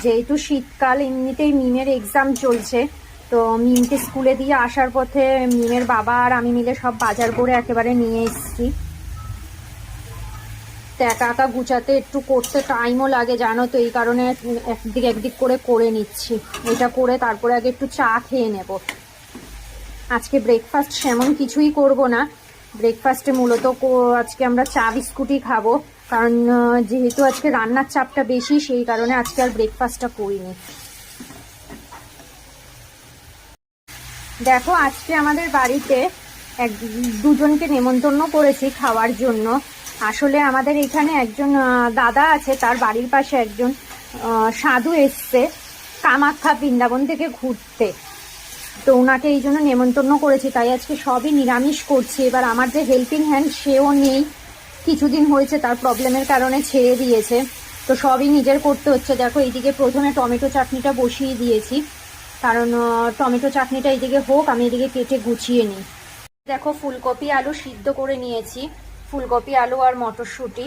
যেহেতু শীতকাল, এমনিতেই মিমের এক্সাম চলছে, তো মিমকে স্কুলে দিয়ে আসার পথে মিমের বাবা আর আমি মিলে সব বাজার করে একেবারে নিয়ে এসেছি। তো একা একা গুছাতে একটু করতে টাইমও লাগে জানো তো, এই কারণে একদিক করে নিচ্ছি। এটা করে তারপরে আগে একটু চা খেয়ে নেব। আজকে ব্রেকফাস্ট সেমন কিছুই করব না, ব্রেকফাস্টে মূলত আজকে আমরা চা বিস্কুটই খাবো, কারণ যেহেতু আজকে রান্নার চাপটা বেশি, সেই কারণে আজকে আর ব্রেকফাস্টটা করিনি। দেখো আজকে আমাদের বাড়িতে দুজনকে নেমন্তন্ন করেছি খাওয়ার জন্য। আসলে আমাদের এখানে একজন দাদা আছে, তার বাড়ির পাশে একজন সাধু এসছে কামাখ্যা বৃন্দাবন থেকে ঘুরতে, তো ওনাকে এই জন্য নেমন্তন্ন করেছি, তাই আজকে সবই নিরামিষ করছি। এবার আমার যে হেল্পিং হ্যান্ড সেও নেই, কিছুদিন হয়েছে তার প্রবলেমের কারণে ছেড়ে দিয়েছে, তো সবই নিজের করতে হচ্ছে। দেখো এইদিকে প্রথমে টমেটো চাটনিটা বসিয়ে দিয়েছি, কারণ টমেটো চাটনিটা এইদিকে হোক, আমি এদিকে কেটে গুছিয়ে নিই। দেখো ফুলকপি আলু সিদ্ধ করে নিয়েছি, ফুলকপি আলু আর মটরশুঁটি।